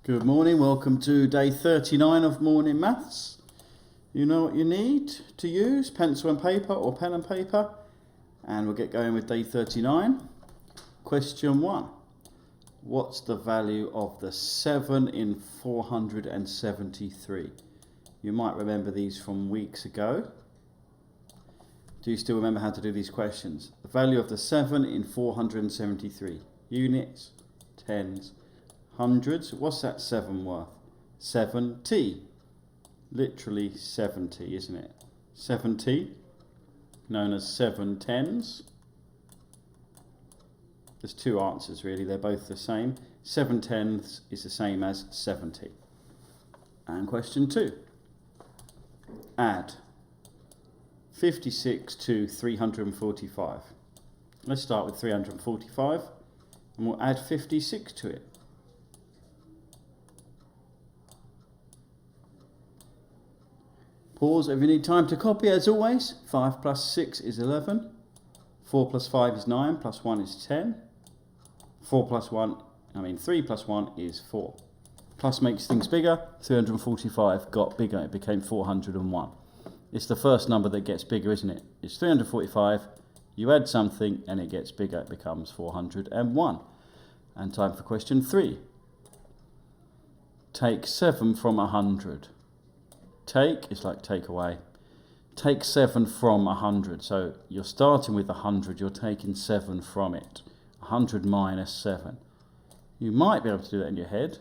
Good morning, welcome to day 39 of morning maths. You know what you need to use, pencil and paper or pen and paper, and we'll get going with day 39. Question 1. What's the value of the 7 in 473? You might remember these from weeks ago. Do you still remember how to do these questions? The value of the 7 in 473. Units, tens, hundreds. What's that 7 worth? 70. Literally 70, isn't it? 70, known as 7 tens. There's two answers really, they're both the same. 7 tenths is the same as 70. And question 2. Add 56 to 345. Let's start with 345 and we'll add 56 to it. Pause if you need time to copy as always. 5 plus 6 is 11. 4 plus 5 is 9, plus 1 is 10. 3 plus 1 is 4. Plus makes things bigger. 345 got bigger, it became 401. It's the first number that gets bigger, isn't it? It's 345, you add something and it gets bigger, it becomes 401. And time for question 3. Take 7 from 100. Take is like take away. Take 7 from 100. So you're starting with 100, you're taking 7 from it. 100 minus 7. You might be able to do that in your head.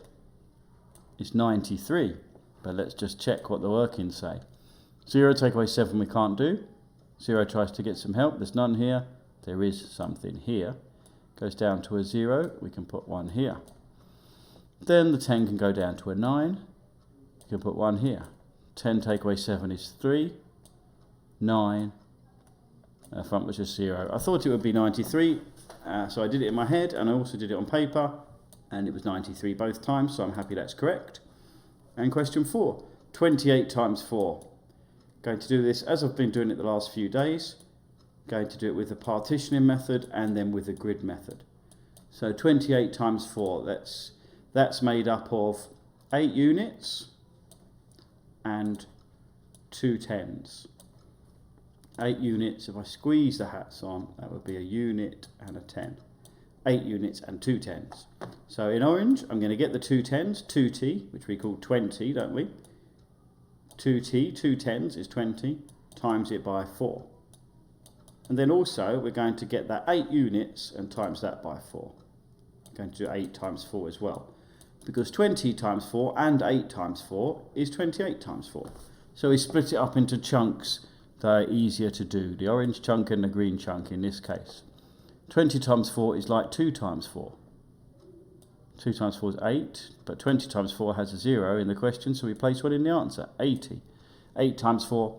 It's 93. But let's just check what the workings say. 0 take away 7 we can't do. 0 tries to get some help. There's none here. There is something here. Goes down to a 0. We can put 1 here. Then the 10 can go down to a 9. You can put 1 here. 10 take away 7 is 3. 9. Front was just 0. I thought it would be 93, so I did it in my head, and I also did it on paper, and it was 93 both times, so I'm happy that's correct. And question 4. 28 times 4. Going to do this as I've been doing it the last few days. Going to do it with the partitioning method and then with the grid method. So 28 times 4, that's made up of 8 units and 2 tens. 8 units, if I squeeze the hats on, that would be a unit and a 10. 8 units and 2 tens. So in orange, I'm going to get the 2 tens, 2t, which we call 20, don't we? 2t, 2 tens is 20, times it by 4. And then also, we're going to get that 8 units and times that by 4. I'm going to do 8 times 4 as well. Because 20 times 4 and 8 times 4 is 28 times 4. So we split it up into chunks that are easier to do. The orange chunk and the green chunk in this case. 20 times 4 is like 2 times 4. 2 times 4 is 8, but 20 times 4 has a 0 in the question, so we place 1 in the answer, 80. 8 times 4,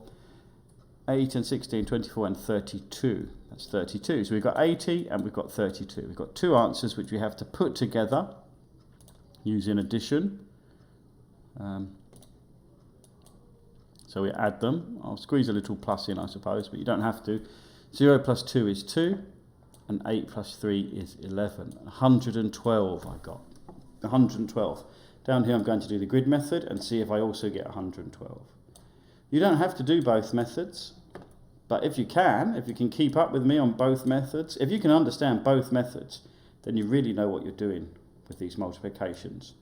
8 and 16, 24 and 32. That's 32. So we've got 80 and we've got 32. We've got 2 answers which we have to put together using addition. So we add them. I'll squeeze a little plus in, I suppose, but you don't have to. 0 plus 2 is 2, and 8 plus 3 is 11. 112 I got. 112. Down here I'm going to do the grid method and see if I also get 112. You don't have to do both methods, but if you can keep up with me on both methods, if you can understand both methods, then you really know what you're doing with these multiplications.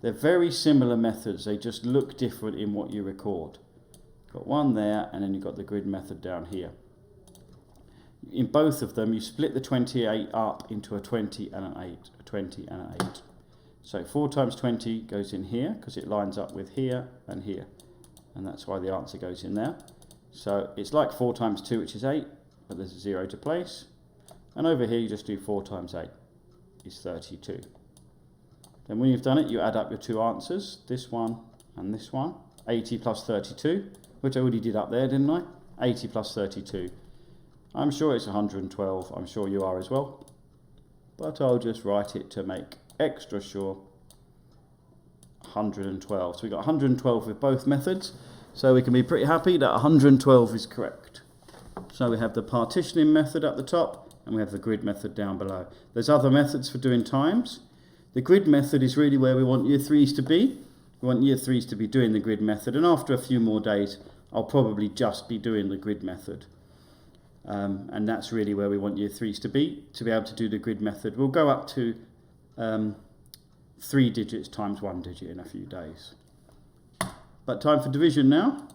They're very similar methods, they just look different in what you record. Got one there, and then you've got the grid method down here. In both of them, you split the 28 up into a 20 and an 8, a 20 and an 8. So 4 times 20 goes in here, because it lines up with here, and that's why the answer goes in there. So it's like 4 times 2, which is 8, but there's a 0 to place. And over here, you just do 4 times 8. Is 32. Then when you've done it, you add up your 2 answers, this one and this one. 80 plus 32, which I already did up there, didn't I? 80 plus 32. I'm sure it's 112, I'm sure you are as well. But I'll just write it to make extra sure. 112. So we got 112 with both methods, so we can be pretty happy that 112 is correct. So we have the partitioning method at the top, and we have the grid method down below. There's other methods for doing times. The grid method is really where we want year 3s to be. We want year 3s to be doing the grid method, and after a few more days I'll probably just be doing the grid method. And that's really where we want year 3s to be able to do the grid method. We'll go up to 3 digits times 1 digit in a few days. But time for division now.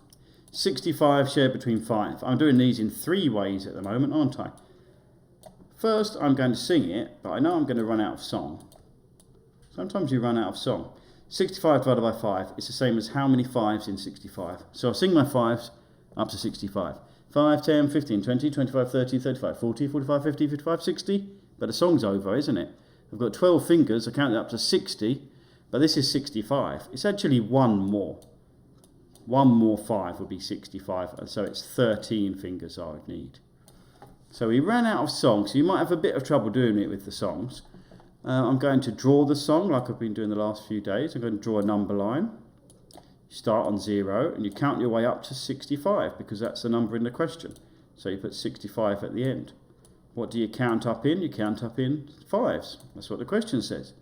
65 shared between 5. I'm doing these in 3 ways at the moment, aren't I? First, I'm going to sing it, but I know I'm going to run out of song. Sometimes you run out of song. 65 divided by 5 is the same as how many 5s in 65. So I'll sing my 5s up to 65. 5, 10, 15, 20, 25, 30, 35, 40, 45, 50, 55, 60. But the song's over, isn't it? I've got 12 fingers, I counted up to 60, but this is 65. It's actually one more. One more 5 would be 65, and so it's 13 fingers I would need. So we ran out of songs, so you might have a bit of trouble doing it with the songs. I'm going to draw the song like I've been doing the last few days. I'm going to draw a number line. You start on 0 and you count your way up to 65 because that's the number in the question. So you put 65 at the end. What do you count up in? You count up in 5s. That's what the question says.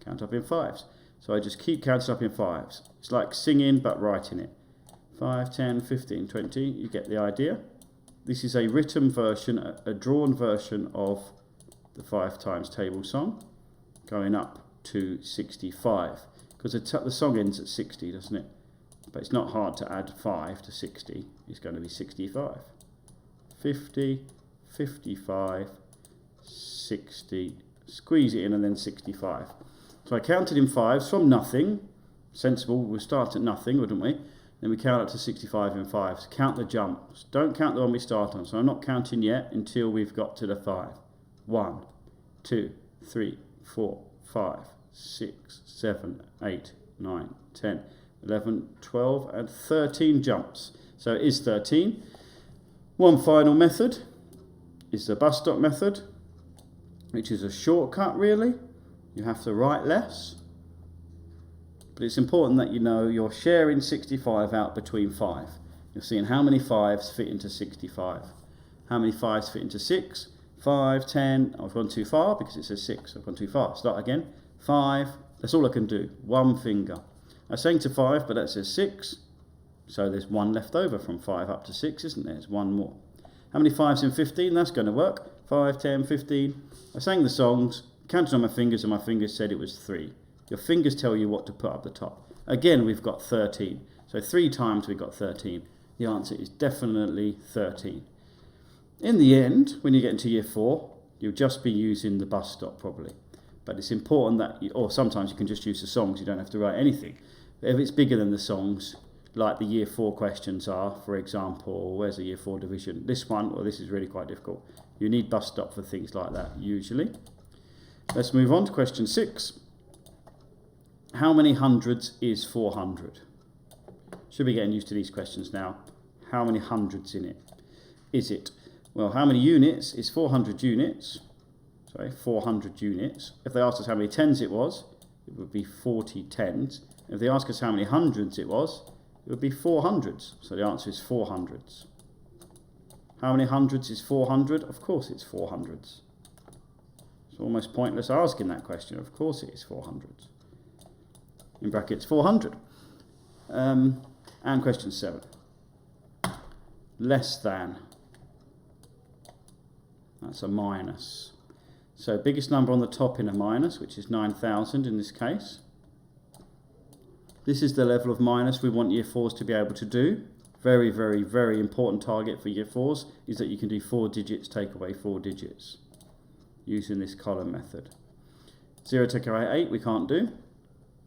Count up in 5s. So I just keep counting up in 5s. It's like singing but writing it. 5, 10, 15, 20. You get the idea. This is a written version, a drawn version of the 5 times table song, going up to 65. Because the song ends at 60, doesn't it? But it's not hard to add 5 to 60. It's going to be 65. 50, 55, 60, squeeze it in, and then 65. So I counted in 5s from nothing. Sensible, we'll start at nothing, wouldn't we? Then we count up to 65 in 5s. Count the jumps. Don't count the one we start on. So I'm not counting yet until we've got to the 5. 1, 2, 3, 4, 5, 6, 7, 8, 9, 10, 11, 12, and 13 jumps. So it is 13. One final method is the bus stop method, which is a shortcut really. You have to write less. But it's important that you know you're sharing 65 out between 5. You're seeing how many 5s fit into 65. How many 5s fit into 6? 5, 10, I've gone too far because it says 6. I've gone too far. Start again. 5, that's all I can do. One finger. I'm saying to 5, but that says 6. So there's 1 left over from 5 up to 6, isn't there? There's 1 more. How many 5s in 15? That's going to work. 5, 10, 15. I sang the songs, counted on my fingers, and my fingers said it was 3. Your fingers tell you what to put up the top. Again, we've got 13. So 3 times we've got 13. The answer is definitely 13. In the end, when you get into year 4, you'll just be using the bus stop probably. But it's important that, or sometimes you can just use the songs, you don't have to write anything. But if it's bigger than the songs, like the year 4 questions are, for example, where's the year 4 division? This one, well, this is really quite difficult. You need bus stop for things like that, usually. Let's move on to question 6. How many hundreds is 400? Should be getting used to these questions now. How many hundreds in it? Is it? Well, how many units is 400 units? Sorry, 400 units. If they asked us how many tens it was, it would be 40 tens. If they ask us how many hundreds it was, it would be 4 hundreds. So the answer is 4 hundreds. How many hundreds is 400? Of course it's 4 hundreds. It's almost pointless asking that question. Of course it is 4 hundreds. In brackets 400. And question 7. Less than. That's a minus. So biggest number on the top in a minus, which is 9,000 in this case. This is the level of minus we want year 4s to be able to do. Very, very, very important target for year 4s is that you can do 4 digits, take away 4 digits using this column method. 0 take away 8 we can't do.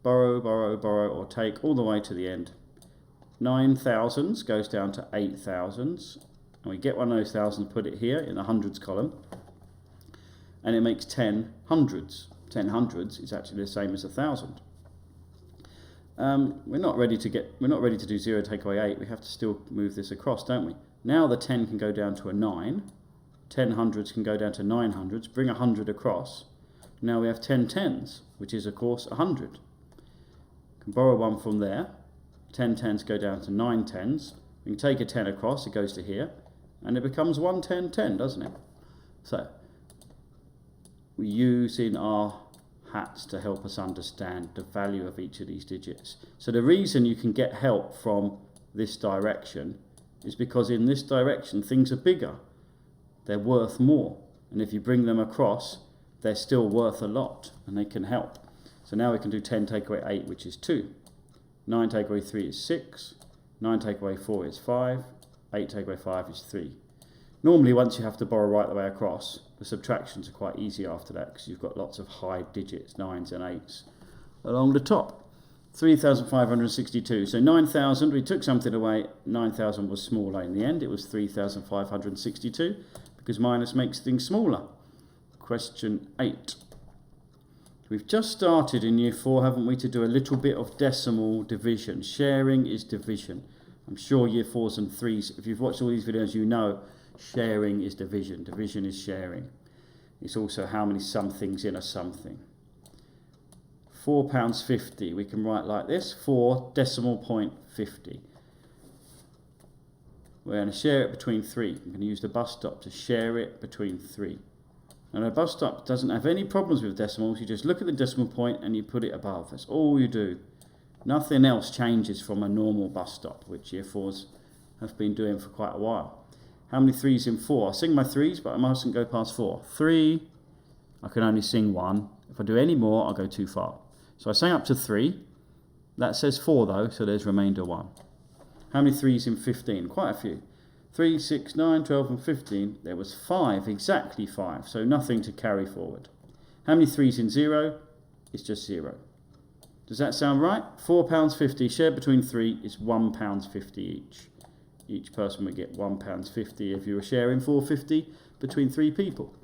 Borrow, borrow, borrow, or take all the way to the end. 9 thousands goes down to 8 thousands. And we get one of those thousands, put it here in the hundreds column. And it makes 10 hundreds. 10 hundreds is actually the same as 1,000. We're not ready to do 0 take away 8. We have to still move this across, don't we? Now the 10 can go down to a 9. 10 hundreds can go down to 9 hundreds. Bring 100 across. Now we have 10 tens, which is of course 100. Can borrow 1 from there. 10 tens go down to 9 tens. We can take a 10 across, it goes to here, and it becomes 1 10 10, doesn't it? So we use in our hats to help us understand the value of each of these digits. So the reason you can get help from this direction is because in this direction things are bigger. They're worth more. And if you bring them across, they're still worth a lot and they can help. So now we can do 10 take away 8, which is 2. 9 take away 3 is 6. 9 take away 4 is 5. 8 take away 5 is 3. Normally, once you have to borrow right the way across, the subtractions are quite easy after that because you've got lots of high digits, 9s and 8s, along the top. 3,562. So 9,000, we took something away. 9,000 was smaller in the end. It was 3,562 because minus makes things smaller. Question 8. We've just started in year 4, haven't we, to do a little bit of decimal division. Sharing is division. I'm sure year 4s and 3s, if you've watched all these videos, you know sharing is division. Division is sharing. It's also how many somethings in a something. £4.50, we can write like this, 4 decimal point 50. We're going to share it between 3. I'm going to use the bus stop to share it between 3. And a bus stop doesn't have any problems with decimals. You just look at the decimal point and you put it above. That's all you do. Nothing else changes from a normal bus stop, which year 4s have been doing for quite a while. How many 3s in 4? I sing my 3s, but I mustn't go past 4. 3, I can only sing 1. If I do any more, I'll go too far. So I sang up to 3. That says 4 though, so there's remainder 1. How many 3s in 15? Quite a few. 3, 6, 9, 12 and 15. There was 5, exactly 5, so nothing to carry forward. How many 3s in 0? It's just 0. Does that sound right? £4.50 shared between 3 is £1.50 each. Each person would get £1.50 if you were sharing £4.50 between 3 people.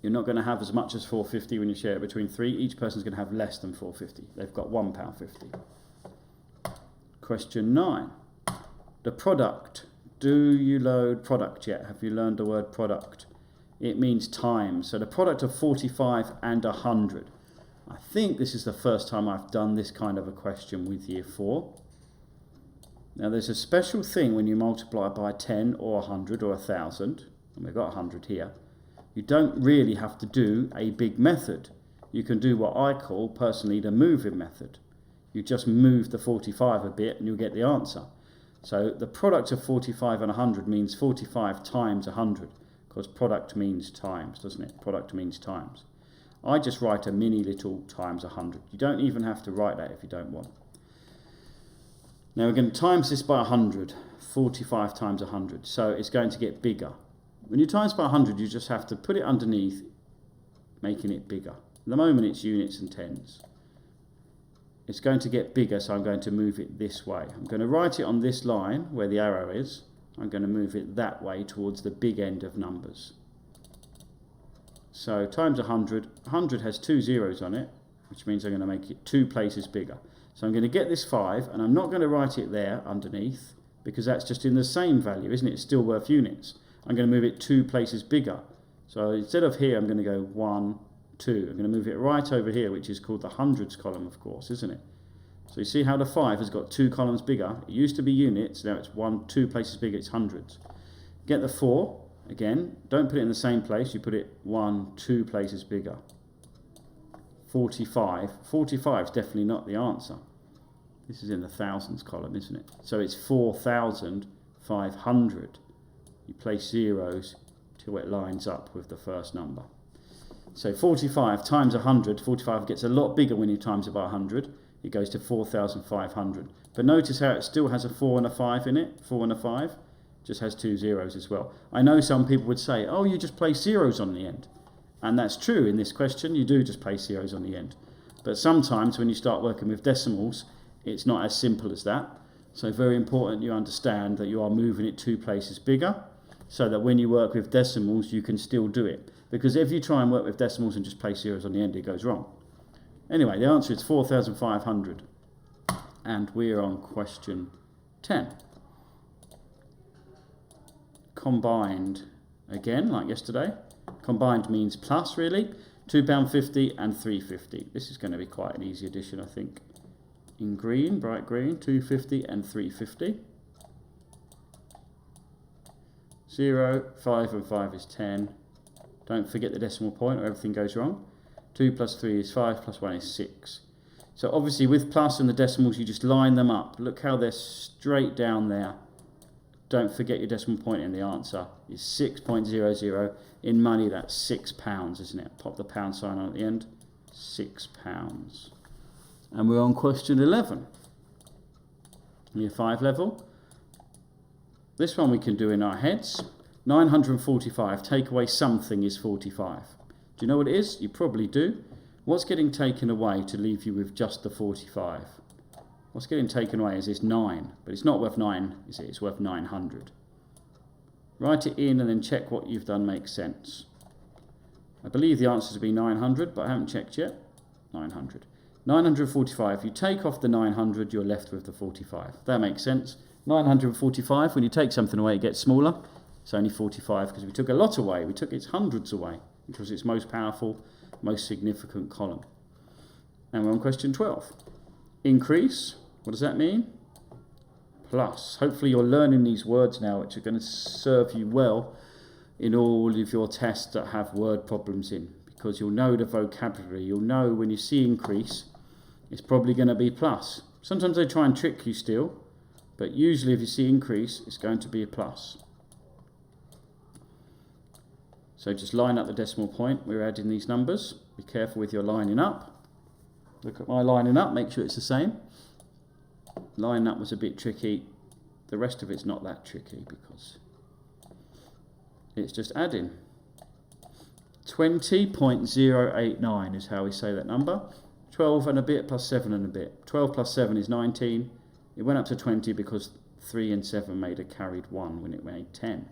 You're not going to have as much as £4.50 when you share it between 3. Each person's going to have less than £4.50. They've got £1.50. Question 9. The product. Do you load product yet? Have you learned the word product? It means times. So the product of 45 and 100. I think this is the first time I've done this kind of a question with year 4. Now there's a special thing when you multiply by 10 or 100 or 1,000, and we've got 100 here. You don't really have to do a big method. You can do what I call personally the moving method. You just move the 45 a bit and you'll get the answer. So the product of 45 and 100 means 45 times 100, because product means times, doesn't it? Product means times. I just write a mini little times 100. You don't even have to write that if you don't want. Now we're going to times this by 100, 45 times 100, so it's going to get bigger. When you times by 100, you just have to put it underneath, making it bigger. At the moment it's units and tens. It's going to get bigger, so I'm going to move it this way. I'm going to write it on this line where the arrow is. I'm going to move it that way towards the big end of numbers. So times 100, 100 has 2 zeros on it, which means I'm going to make it 2 places bigger. So I'm going to get this 5, and I'm not going to write it there underneath, because that's just in the same value, isn't it? It's still worth units. I'm going to move it 2 places bigger. So instead of here, I'm going to go 1, 2. I'm going to move it right over here, which is called the hundreds column, of course, isn't it? So you see how the 5 has got 2 columns bigger. It used to be units, now it's 2 places bigger, it's hundreds. Get the 4, again, don't put it in the same place, you put it 2 places bigger. 45. 45 is definitely not the answer. This is in the thousands column, isn't it? So it's 4,500. You place zeros till it lines up with the first number. So 45 times 100, 45 gets a lot bigger when you times it by 100. It goes to 4,500. But notice how it still has a 4 and a 5 in it. 4 and a 5. Just has 2 zeros as well. I know some people would say, oh, you just place zeros on the end. And that's true in this question. You do just place zeros on the end. But sometimes when you start working with decimals, it's not as simple as that. So very important you understand that you are moving it 2 places bigger, so that when you work with decimals, you can still do it. Because if you try and work with decimals and just place zeros on the end, it goes wrong. Anyway, the answer is 4,500. And we're on question 10. Combined, again, like yesterday. Combined means plus, really. £2.50 and £3.50. This is going to be quite an easy addition, I think. In green, bright green, £2.50 and £3.50. 0, 5 and 5 is 10. Don't forget the decimal point or everything goes wrong. 2 plus 3 is 5, plus 1 is 6. So obviously with plus and the decimals, you just line them up. Look how they're straight down there. Don't forget your decimal point in the answer is 6.00. In money, that's £6, isn't it? Pop the pound sign on at the end. £6. And we're on question 11. Year 5 level. This one we can do in our heads. 945, take away something is 45. Do you know what it is? You probably do. What's getting taken away to leave you with just the 45? What's getting taken away is this 9, but it's not worth 9, is it? It's worth 900. Write it in and then check what you've done makes sense. I believe the answer to be 900, but I haven't checked yet. 900. 945, you take off the 900, you're left with the 45. That makes sense. 945, when you take something away, it gets smaller. It's only 45 because we took a lot away. We took its hundreds away, which was its most powerful, most significant column. And we're on question 12. Increase, what does that mean? Plus. Hopefully you're learning these words now, which are going to serve you well in all of your tests that have word problems in, because you'll know the vocabulary. You'll know when you see increase, it's probably going to be plus. Sometimes they try and trick you still, but usually if you see increase, it's going to be a plus. So just line up the decimal point. We're adding these numbers. Be careful with your lining up. Look at my lining up, make sure it's the same. Lining up was a bit tricky. The rest of it's not that tricky because it's just adding. 20.089 is how we say that number. 12 and a bit plus 7 and a bit. 12 plus 7 is 19. It went up to 20 because 3 and 7 made a carried 1 when it made 10.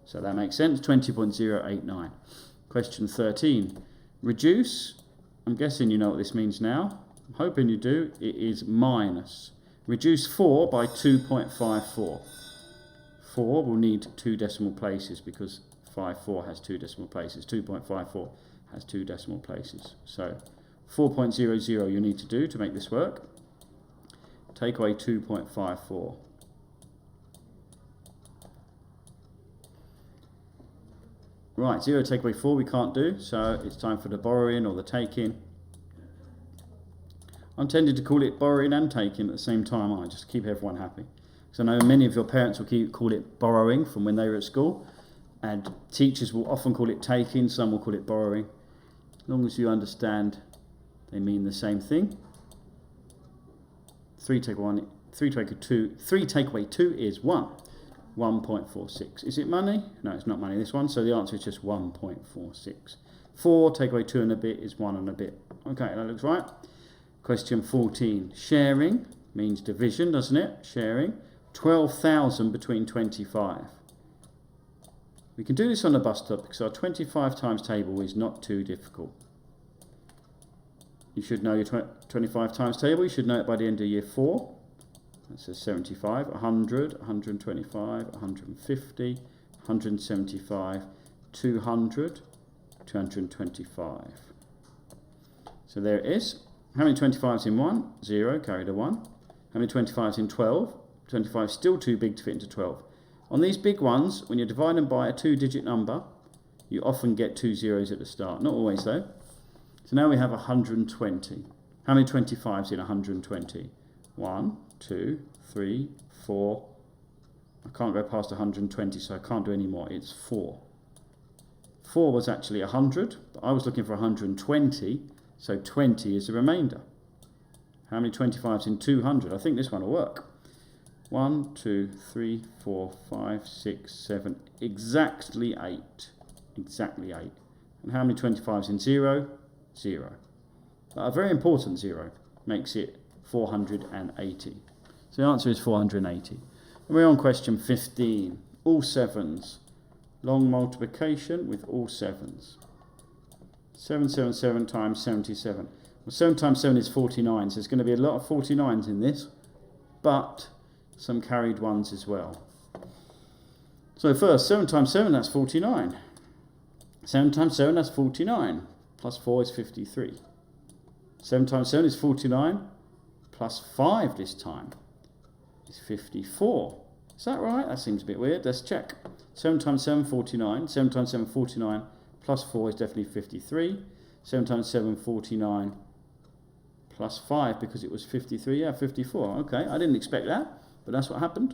So that makes sense, 20.089. Question 13. Reduce. I'm guessing you know what this means now. I'm hoping you do. It is minus. Reduce 4 by 2.54. 4 will need 2 decimal places because 54 has 2 decimal places. 2.54 has 2 decimal places. So 4.00 you need to do to make this work. Take away 2.54. Right, 0 take away 4 we can't do, so it's time for the borrowing or the taking. I'm tempted to call it borrowing and taking at the same time, I just keep everyone happy. Because I know many of your parents will call it borrowing from when they were at school, and teachers will often call it taking, some will call it borrowing. As long as you understand they mean the same thing. 3 take away 2 is 1. 1.46. Is it money? No, it's not money, this one. So the answer is just 1.46. 4 take away 2 and a bit is 1 and a bit. Okay, that looks right. Question 14. Sharing means division, doesn't it? Sharing. 12,000 between 25. We can do this on the bus stop because our 25 times table is not too difficult. You should know your 25 times table. You should know it by the end of year 4. That says 75, 100, 125, 150, 175, 200, 225. So there it is. How many 25s in 1? 0, carried a 1. How many 25s in 12? 25 is still too big to fit into 12. On these big ones, when you're dividing by a 2-digit number, you often get 2 zeros at the start. Not always though. So now we have 120. How many 25s in 120? 1, 2, 3, 4. I can't go past 120, so I can't do any more. It's 4. 4 was actually 100, but I was looking for 120, so 20 is the remainder. How many 25s in 200? I think this one will work. 1, 2, 3, 4, 5, 6, 7, exactly 8. Exactly 8. And how many 25s in 0? 0. But a very important 0 makes it 480. So the answer is 480. And we're on question 15. All 7s. Long multiplication with all 7s. 777 times 77. Well, 7 times 7 is 49, so there's going to be a lot of 49s in this, but some carried ones as well. So first, 7 times 7, that's 49. 7 times 7, that's 49. Plus 4 is 53. 7 times 7 is 49. Plus 5 this time is 54. Is that right? That seems a bit weird. Let's check. 7 times 7, 49. 7 times 7, 49. Plus 4 is definitely 53. 7 times 7, 49. Plus 5 because it was 53. Yeah, 54. Okay, I didn't expect that, but that's what happened.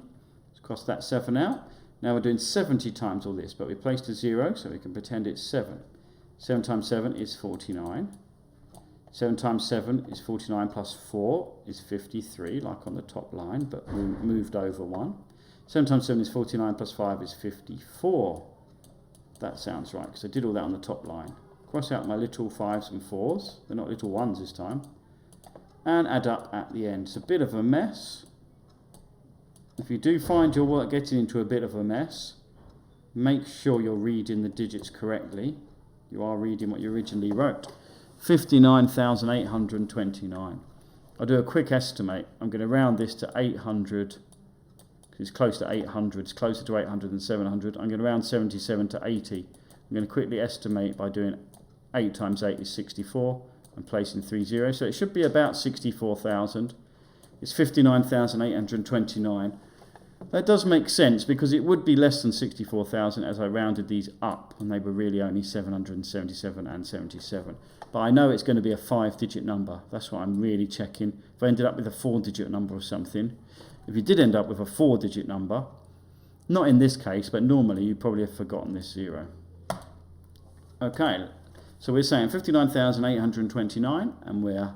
Let's cross that 7 out. Now we're doing 70 times all this, but we placed a 0, so we can pretend it's 7. 7 times 7 is 49. 7 times 7 is 49 plus 4 is 53, like on the top line, but we moved over 1. 7 times 7 is 49 plus 5 is 54. That sounds right, because I did all that on the top line. Cross out my little 5s and 4s. They're not little 1s this time. And add up at the end. It's a bit of a mess. If you do find your work getting into a bit of a mess, make sure you're reading the digits correctly. You are reading what you originally wrote. 59,829. I'll do a quick estimate. I'm going to round this to 800, because it's close to 800. It's closer to 800 than 700. I'm going to round 77 to 80. I'm going to quickly estimate by doing 8 times 8 is 64. and placing 3 zeros. So it should be about 64,000. It's 59,829. That does make sense because it would be less than 64,000 as I rounded these up and they were really only 777 and 77. But I know it's going to be a 5-digit number. That's what I'm really checking. If I ended up with a 4-digit number or something, if you did end up with a 4-digit number, not in this case, but normally you probably have forgotten this 0. Okay, so we're saying 59,829 and we're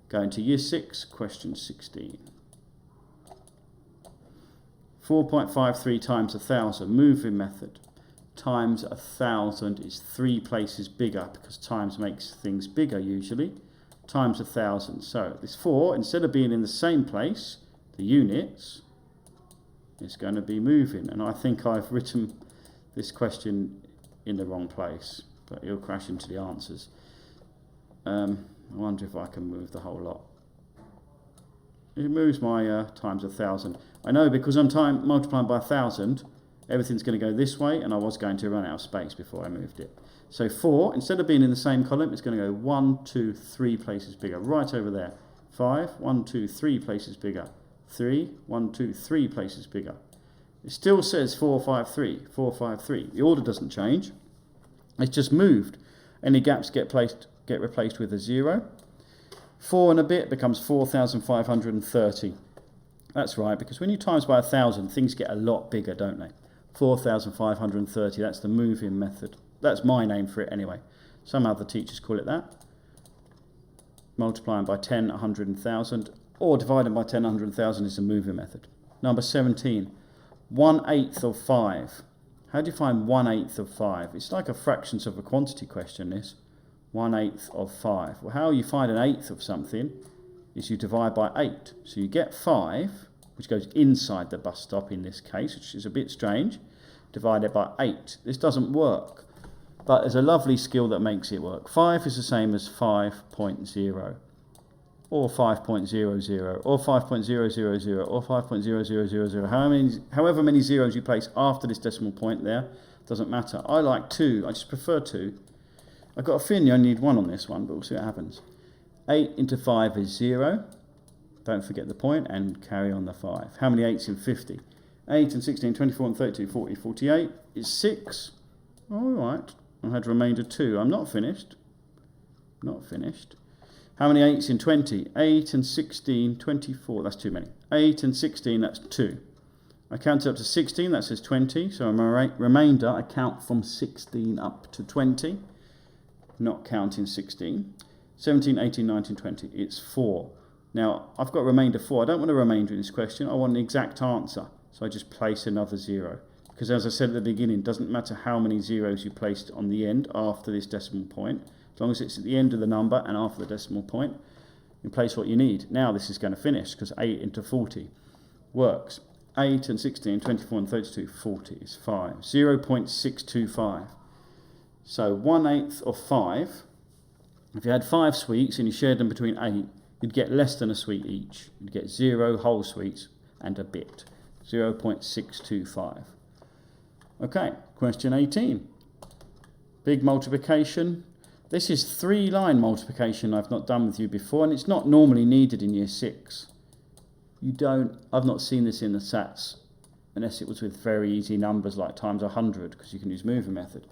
going to Year 6, question 16. 4.53 times 1,000, moving method. Times 1,000 is 3 places bigger because times makes things bigger usually. Times 1,000. So this 4, instead of being in the same place, the units, is going to be moving. And I think I've written this question in the wrong place, but it'll crash into the answers. I wonder if I can move the whole lot. It moves my times 1,000. I know because I'm multiplying by 1,000, everything's going to go this way, and I was going to run out of space before I moved it. So 4, instead of being in the same column, it's going to go 1, 2, 3 places bigger, right over there. 5, 1, 2, 3 places bigger. 3, 1, 2, 3 places bigger. It still says 4, 5, 3, 4, 5, 3. The order doesn't change. It's just moved. Any gaps get replaced with a 0. 4 and a bit becomes 4,530. That's right, because when you times by 1,000, things get a lot bigger, don't they? 4,530, that's the moving method. That's my name for it anyway. Some other teachers call it that. Multiplying by 10, 100, 1,000, or dividing by 10, 100, 1,000 is the moving method. Number 17, 1/8 of 5. How do you find 1/8 of 5? It's like a fractions of a quantity question, this. 1/8 of 5. Well, how you find an eighth of something is you divide by 8. So you get 5, which goes inside the bus stop in this case, which is a bit strange, divided by 8. This doesn't work, but there's a lovely skill that makes it work. 5 is the same as 5.0, or 5.00, or 5.000, or 5.00000. However many zeros you place after this decimal point there, doesn't matter. I like 2, I just prefer 2. I've got a feeling you only need 1 on this one, but we'll see what happens. 8 into 5 is 0. Don't forget the point and carry on the 5. How many 8s in 50? 8 and 16, 24 and 32, 40, 48 is 6. All right. I had remainder 2. I'm not finished. Not finished. How many 8s in 20? 8 and 16, 24. That's too many. 8 and 16, that's 2. I count up to 16, that says 20. So my remainder, I count from 16 up to 20. Not counting 16. 17, 18, 19, 20. It's 4. Now, I've got remainder 4. I don't want a remainder in this question. I want an exact answer. So I just place another 0. Because as I said at the beginning, it doesn't matter how many zeros you placed on the end after this decimal point. As long as it's at the end of the number and after the decimal point, you place what you need. Now this is going to finish because 8 into 40 works. 8 and 16, 24 and 32, 40 is 5. 0.625. So 1/8 of 5. If you had 5 sweets and you shared them between 8, you'd get less than a sweet each. You'd get 0 whole sweets and a bit. 0.625. Okay, question 18. Big multiplication. This is 3-line multiplication I've not done with you before, and it's not normally needed in Year 6. I've not seen this in the SATs, unless it was with very easy numbers like times 100, because you can use moving method.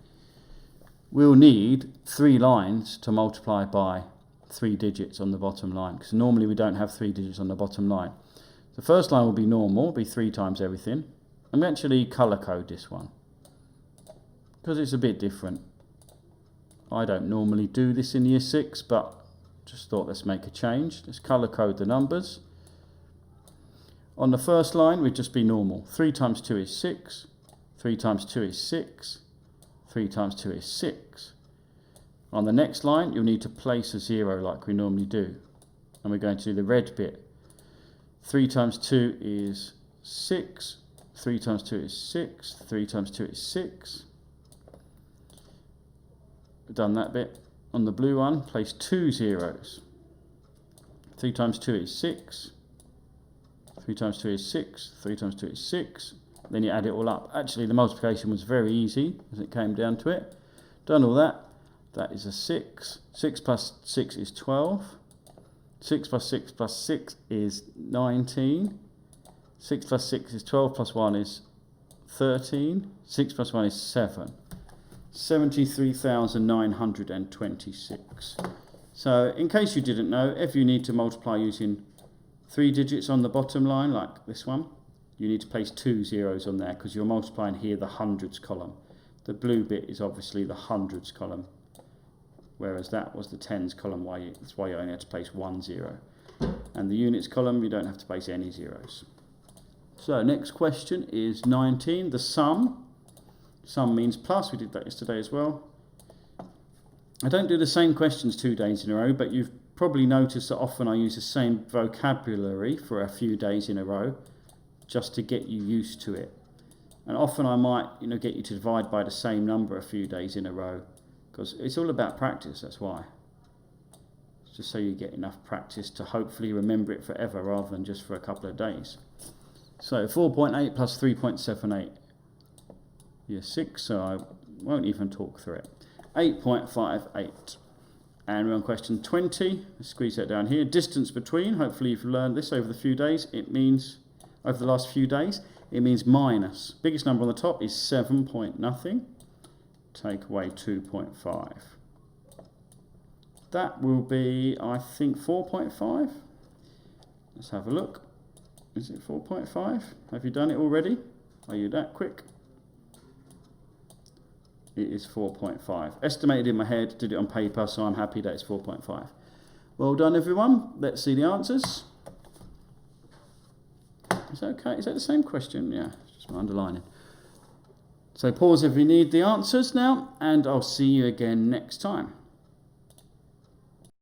we'll need 3 lines to multiply by 3 digits on the bottom line, because normally we don't have 3 digits on the bottom line. The first line will be normal, be 3 times everything. I'm actually colour code this one because it's a bit different. I don't normally do this in year 6, but just thought let's make a change. Let's colour code the numbers. On the first line we'd just be normal. 3 times 2 is 6, 3 times 2 is 6, 3 times 2 is 6. On the next line you'll need to place a 0 like we normally do, and we're going to do the red bit. 3 times 2 is 6, 3 times 2 is 6, 3 times 2 is 6. We've done that bit. On the blue one, place 2 zeros. 3 times 2 is 6, 3 times 2 is 6, 3 times 2 is 6. Then you add it all up. Actually, the multiplication was very easy as it came down to it. Done all that. That is a 6. 6 plus 6 is 12. 6 plus 6 plus 6 is 19. 6 plus 6 is 12 plus 1 is 13. 6 plus 1 is 7. 73,926. So in case you didn't know, if you need to multiply using 3 digits on the bottom line, like this one, you need to place 2 zeros on there because you're multiplying here the hundreds column. The blue bit is obviously the hundreds column, whereas that was the tens column. That's why you only had to place 1 0. And the units column, you don't have to place any zeros. So next question is 19, the sum. Sum means plus, we did that yesterday as well. I don't do the same questions 2 days in a row, but you've probably noticed that often I use the same vocabulary for a few days in a row, just to get you used to it. And often I might, get you to divide by the same number a few days in a row, because it's all about practice, that's why. It's just so you get enough practice to hopefully remember it forever rather than just for a couple of days. So 4.8 plus 3.78. Year 6, so I won't even talk through it. 8.58. And we're on question 20. Let's squeeze that down here. Distance between. Hopefully you've learned this over the few days. It means, over the last few days, it means minus. Biggest number on the top is 7 point nothing. Take away 2.5. That will be, I think, 4.5. Let's have a look. Is it 4.5? Have you done it already? Are you that quick? It is 4.5. Estimated in my head, did it on paper, so I'm happy that it's 4.5. Well done, everyone. Let's see the answers. Is that okay? Is that the same question? Yeah, just my underlining. So pause if you need the answers now, and I'll see you again next time.